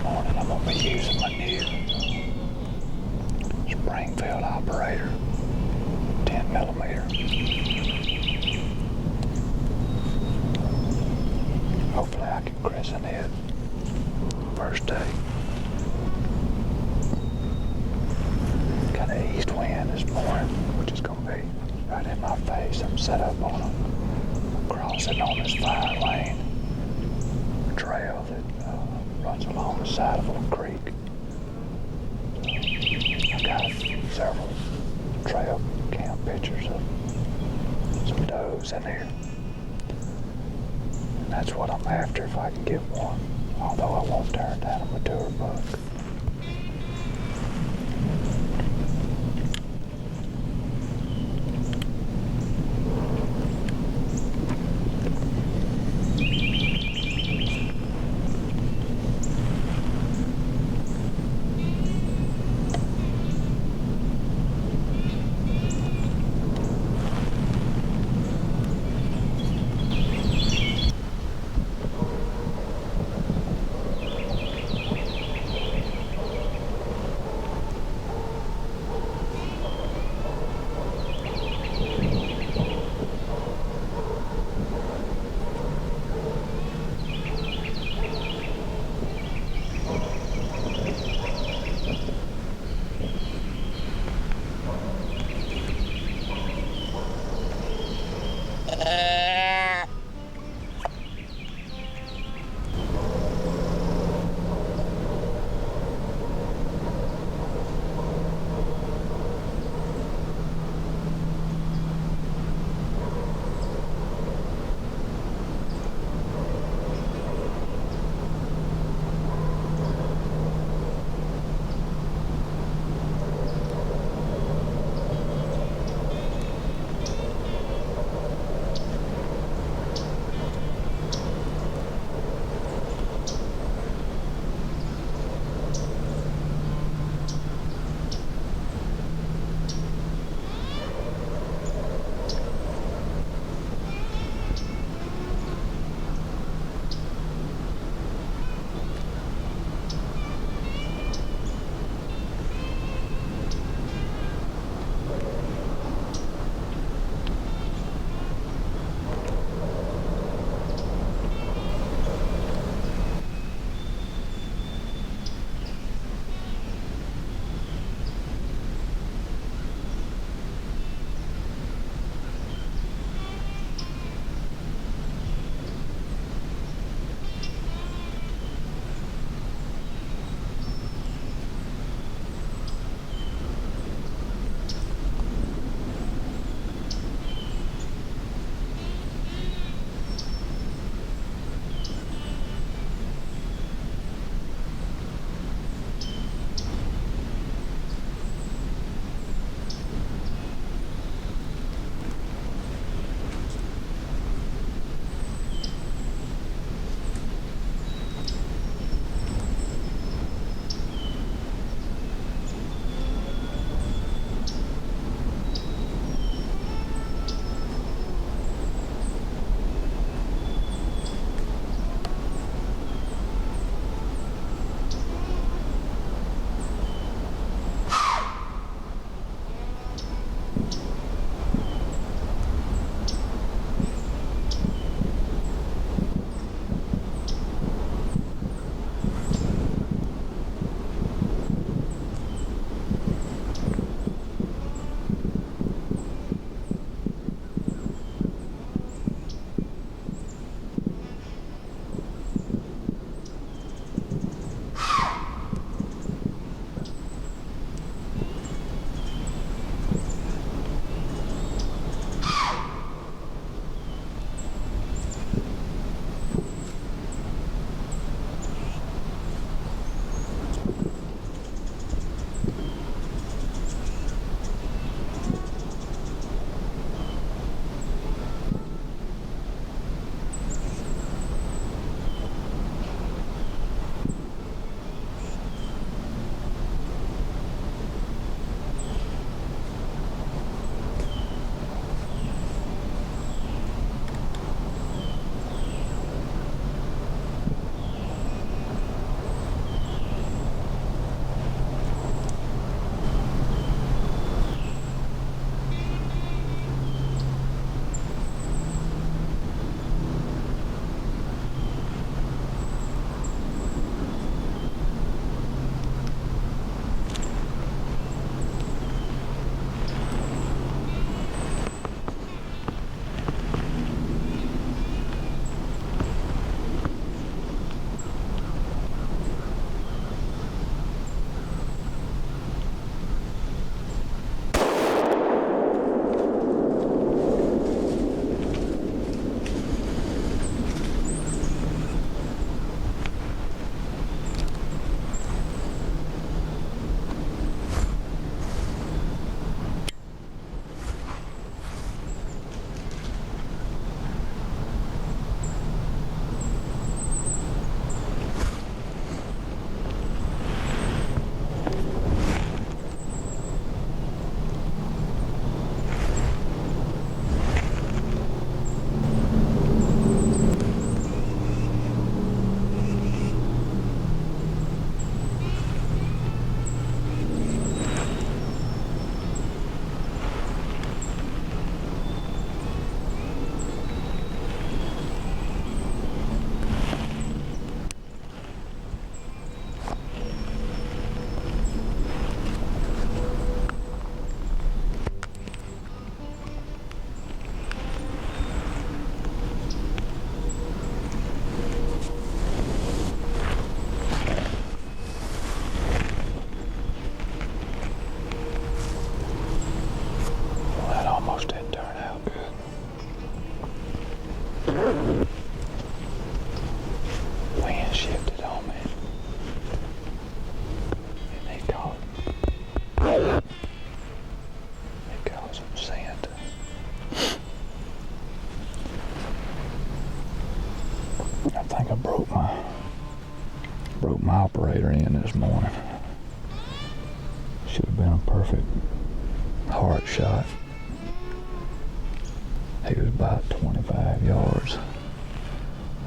morning I'm going to be using my new Springfield operator 10 millimeter. Hopefully I can christen it first day. Got an east wind this morning, which is going to be right in my face. I'm set up on a crossing on this 5-lane trail that runs along the side of a creek. I got several trail cam pictures of some does in there. And that's what I'm after if I can get one, although I won't turn down a mature buck. my operator in this morning. Should have been a perfect heart shot. He was about 25 yards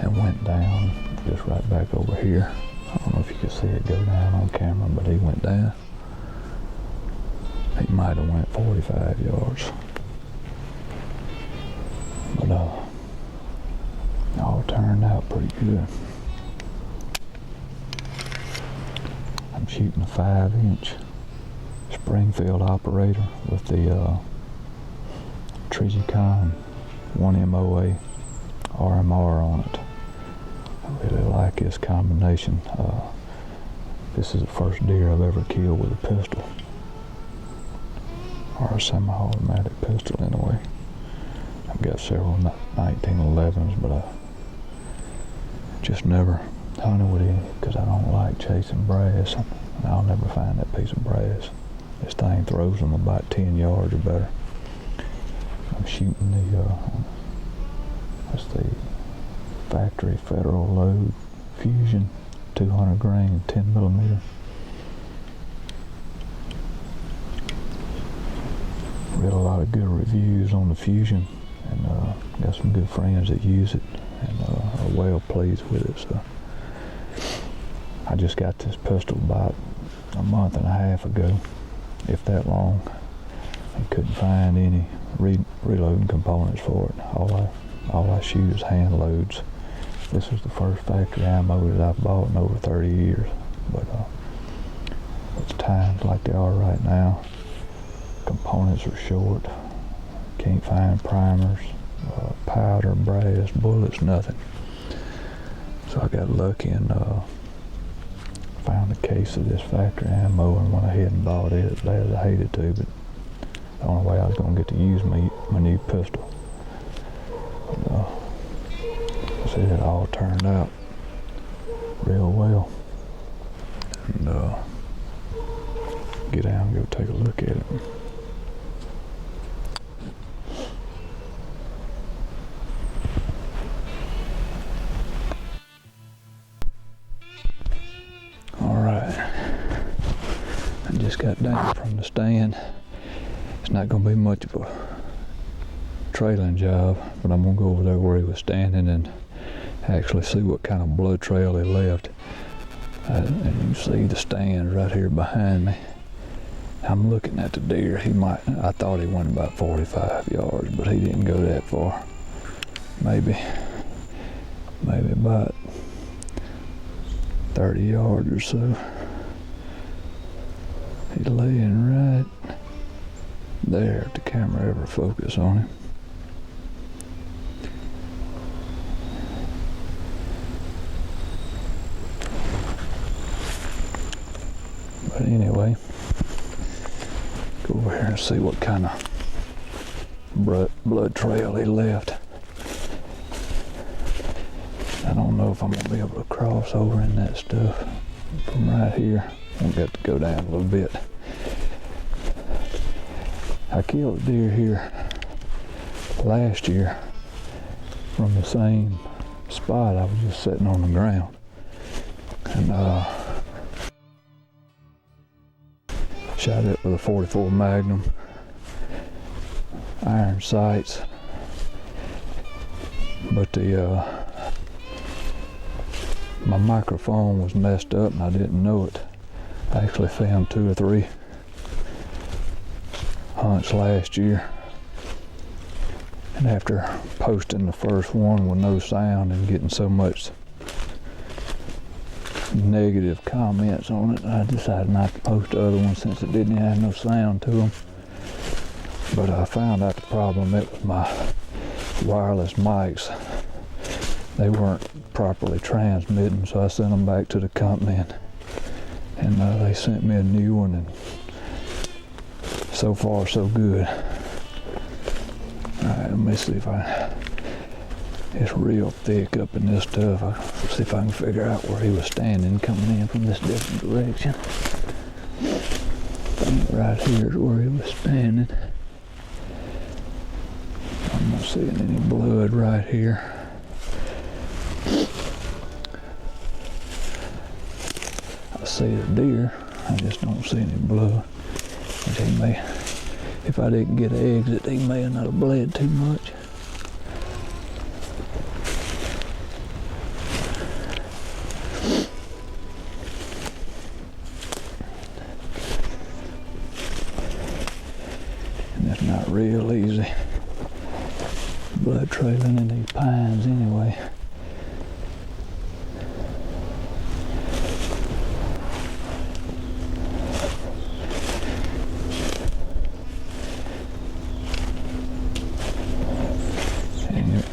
and went down just right back over here. I don't know if you can see it go down on camera, but he went down. He might have went 45 yards. But all turned out pretty good. I'm shooting a 5-inch Springfield operator with the Trigicon 1MOA RMR on it. I really like this combination. This is the first deer I've ever killed with a pistol, or a semi-automatic pistol anyway. I've got several 1911s, but I just never hunted with any because I don't like chasing brass, and I'll never find that piece of brass. This thing throws them about 10 yards or better. I'm shooting that's the factory Federal Load Fusion 200 grain 10mm. Read a lot of good reviews on the Fusion, and got some good friends that use it and are well pleased with it. So I just got this pistol about a month and a half ago, if that long, and couldn't find any reloading components for it. All I shoot is hand loads. This is the first factory ammo that I've bought in over 30 years. But with times like they are right now, components are short. Can't find primers, powder, brass, bullets, nothing. So I got lucky and found a case of this factory ammo and went ahead and bought it, as bad as I hated to, but the only way I was going to get to use my new pistol. See, it all turned out real well. And get out and go take a look at it. Alright, I just got down from the stand. It's not going to be much of a trailing job, but I'm going to go over there where he was standing and actually see what kind of blood trail he left. And you can see the stand right here behind me. I'm looking at the deer. I thought he went about 45 yards, but he didn't go that far. Maybe about 30 yards or so. He's laying right there if the camera ever focus on him. But anyway, go over here and see what kind of blood trail he left. I don't know if I'm going to be able to cross over in that stuff from right here. I'm going to have to go down a little bit. I killed a deer here last year from the same spot. I was just sitting on the ground. And shot it with a 44 Magnum, iron sights, but my microphone was messed up and I didn't know it. I actually filmed 2 or 3 hunts last year, and after posting the first one with no sound and getting so much negative comments on it, I decided not to post the other one since it didn't have no sound to them. But I found out the problem it was my wireless mics. They weren't properly transmitting, so I sent them back to the company, and they sent me a new one, and so far so good. Alright, let me see if it's real thick up in this stuff. I'll see if I can figure out where he was standing coming in from this different direction. Right here is where he was standing. I'm not seeing any blood right here. see a deer. I just don't see any blood. But he may, if I didn't get an exit, he may have not have bled too much. And it's not real easy. Blood trailing in these pines anyway.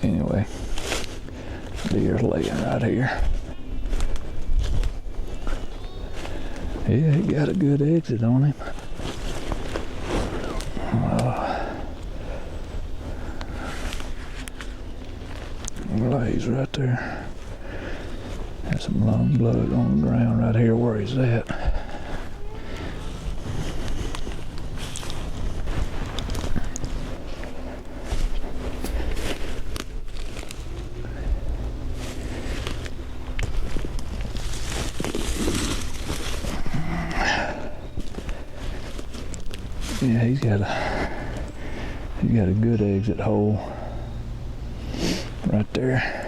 Anyway, deer's laying right here. Yeah, he got a good exit on him. Lays right there. Has some long blood on the ground right here where he's at. Yeah, he's got a good exit hole right there.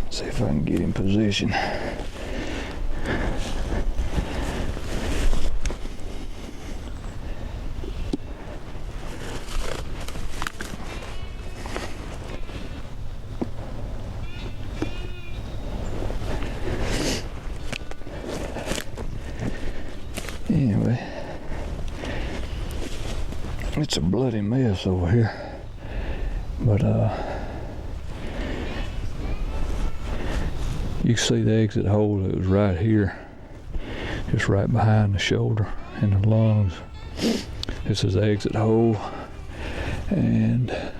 See if I can get in position. Anyway, it's a bloody mess over here, but you see the exit hole that was right here, just right behind the shoulder and the lungs. This is the exit hole, and I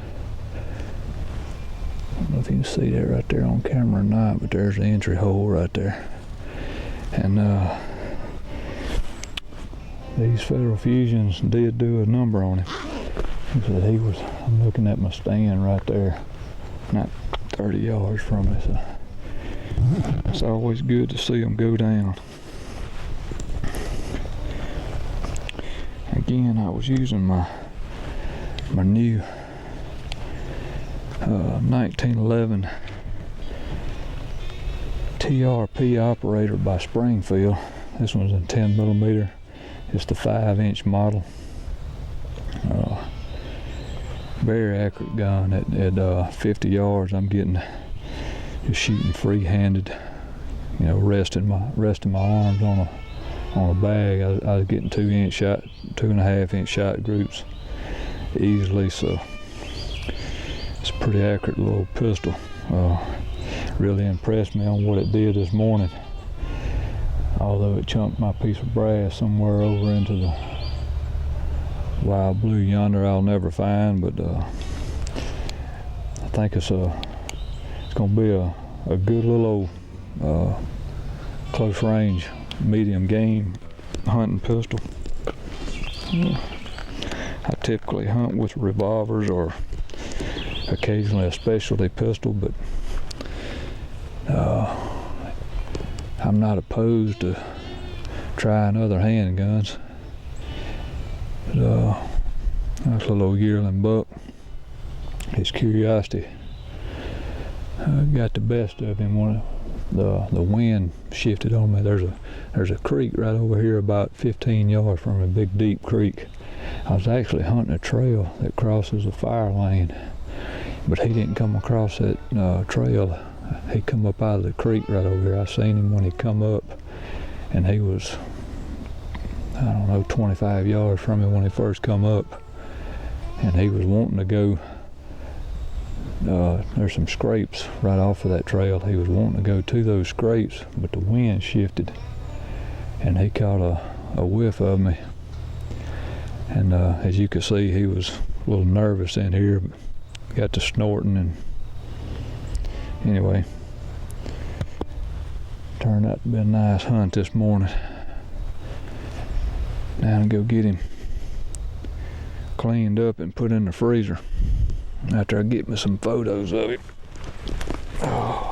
don't know if you can see that right there on camera or not, but there's the entry hole right there. And these Federal Fusions did do a number on him. He said he was, I'm looking at my stand right there, not 30 yards from it, so it's always good to see them go down. Again, I was using my new 1911 TRP operator by Springfield. This one's a 10mm. It's the 5-inch model. Very accurate gun. At 50 yards, I'm getting just shooting free-handed. You know, resting my arms on a bag. I was getting 2.5-inch shot groups easily. So it's a pretty accurate little pistol. Really impressed me on what it did this morning. Although it chunked my piece of brass somewhere over into the wild blue yonder I'll never find, but I think it's going to be a good little close range medium game hunting pistol. I typically hunt with revolvers or occasionally a specialty pistol, but I'm not opposed to trying other handguns. But, nice little yearling buck. His curiosity got the best of him when the wind shifted on me. There's a creek right over here about 15 yards from a big deep creek. I was actually hunting a trail that crosses a fire lane, but he didn't come across that trail. He come up out of the creek right over here. I seen him when he come up, and he was, I don't know, 25 yards from me when he first come up, and he was wanting to go. There's some scrapes right off of that trail. He was wanting to go to those scrapes, but the wind shifted, and he caught a whiff of me. And as you can see, he was a little nervous in here, but got to snorting, and anyway, turned out to be a nice hunt this morning. Now to go get him cleaned up and put in the freezer. after I get me some photos of it. Oh.